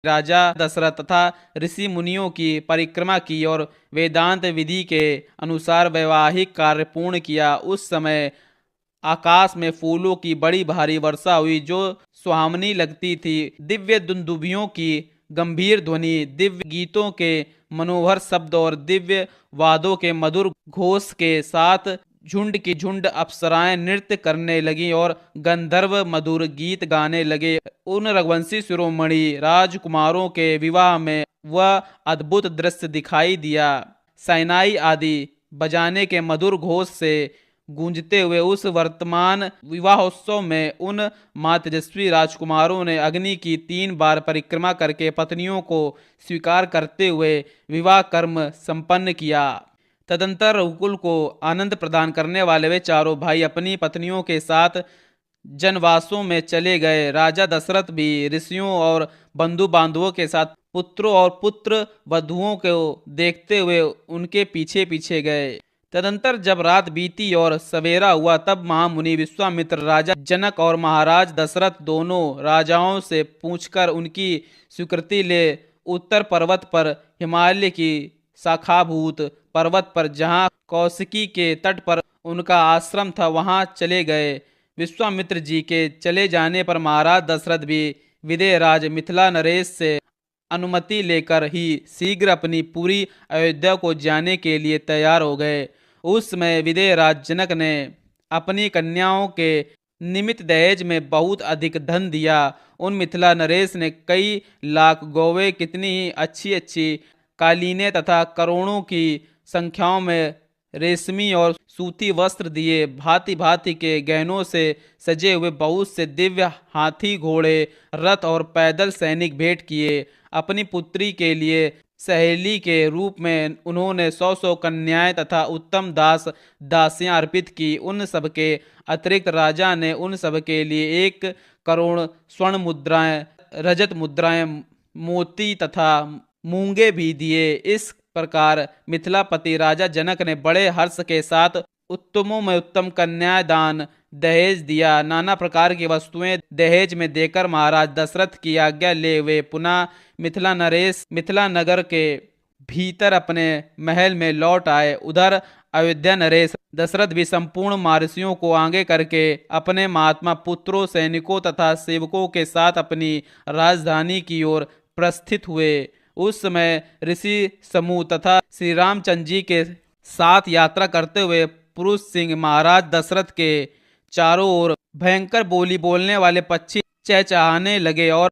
राजा दशरथ तथा ऋषि मुनियों की परिक्रमा की और वेदांत विधि के अनुसार वैवाहिक कार्य पूर्ण किया। उस समय आकाश में फूलों की बड़ी भारी वर्षा हुई जो सुहावनी लगती थी। दिव्य दुंदुभियों की गंभीर ध्वनि, दिव्य गीतों के मनोहर शब्द और दिव्य वाद्यों के मधुर घोष के साथ झुंड की झुंड अप्सराएं नृत्य करने लगी और गंधर्व मधुर गीत गाने लगे। उन रघुवंशी शिरोमणि राजकुमारों के विवाह में वह अद्भुत दृश्य दिखाई दिया। सैनाई आदि बजाने के मधुर घोष से गूंजते हुए उस वर्तमान विवाहोत्सव में उन मातजस्वी राजकुमारों ने अग्नि की 3 बार परिक्रमा करके पत्नियों को स्वीकार करते हुए विवाह कर्म संपन्न किया। तदंतर रघुकुल को आनंद प्रदान करने वाले वे चारों भाई अपनी पत्नियों के साथ जनवासों में चले गए। राजा दशरथ भी ऋषियों और बंधु बांधवों के साथ पुत्रों और पुत्र वधुओं को देखते हुए उनके पीछे पीछे गए। तदंतर जब रात बीती और सवेरा हुआ तब महामुनि विश्वामित्र राजा जनक और महाराज दशरथ दोनों राजाओं से पूछकर उनकी स्वीकृति ले उत्तर पर्वत पर हिमालय की शाखाभूत पर्वत पर जहाँ कौशिकी के तट पर उनका आश्रम था वहां चले गए। विश्वामित्र जी के चले जाने पर महाराज दशरथ भी विदेह राज मिथिला नरेश से अनुमति लेकर ही शीघ्र अपनी पूरी अयोध्या को जाने के लिए तैयार हो गए। उस समय विदेह राज जनक ने अपनी कन्याओं के निमित्त दहेज में बहुत अधिक धन दिया। उन मिथिला नरेश ने कई लाख गौवें, कितनी ही अच्छी अच्छी कालीनें तथा करोड़ों की संख्याओं में रेशमी और सूती वस्त्र दिए। भांति भांति के गहनों से सजे हुए बहुत से दिव्य हाथी, घोड़े, रथ और पैदल सैनिक भेंट किए। अपनी पुत्री के लिए सहेली के रूप में उन्होंने 100 कन्याएं तथा उत्तम दास दासियां अर्पित की। उन सबके अतिरिक्त राजा ने उन सब के लिए 1 करोड़ स्वर्ण मुद्राएं, रजत मुद्राएं, मोती तथा मूंगे भी दिए। इस प्रकार मिथिलापति राजा जनक ने बड़े हर्ष के साथ उत्तमों में उत्तम कन्यादान दहेज दिया। नाना प्रकार की वस्तुएं दहेज में देकर महाराज दशरथ की आज्ञा ले वे पुनः मिथिला नगर के भीतर अपने महल में लौट आए। उधर अयोध्या नरेश दशरथ भी संपूर्ण महर्षियों को आगे करके अपने महात्मा पुत्रों, सैनिकों तथा सेवकों के साथ अपनी राजधानी की ओर प्रस्थित हुए। उस समय ऋषि समूह तथा श्री रामचंद्र जी के साथ यात्रा करते हुए पुरुष सिंह महाराज दशरथ के चारों ओर भयंकर बोली बोलने वाले पक्षी चहचहाने लगे और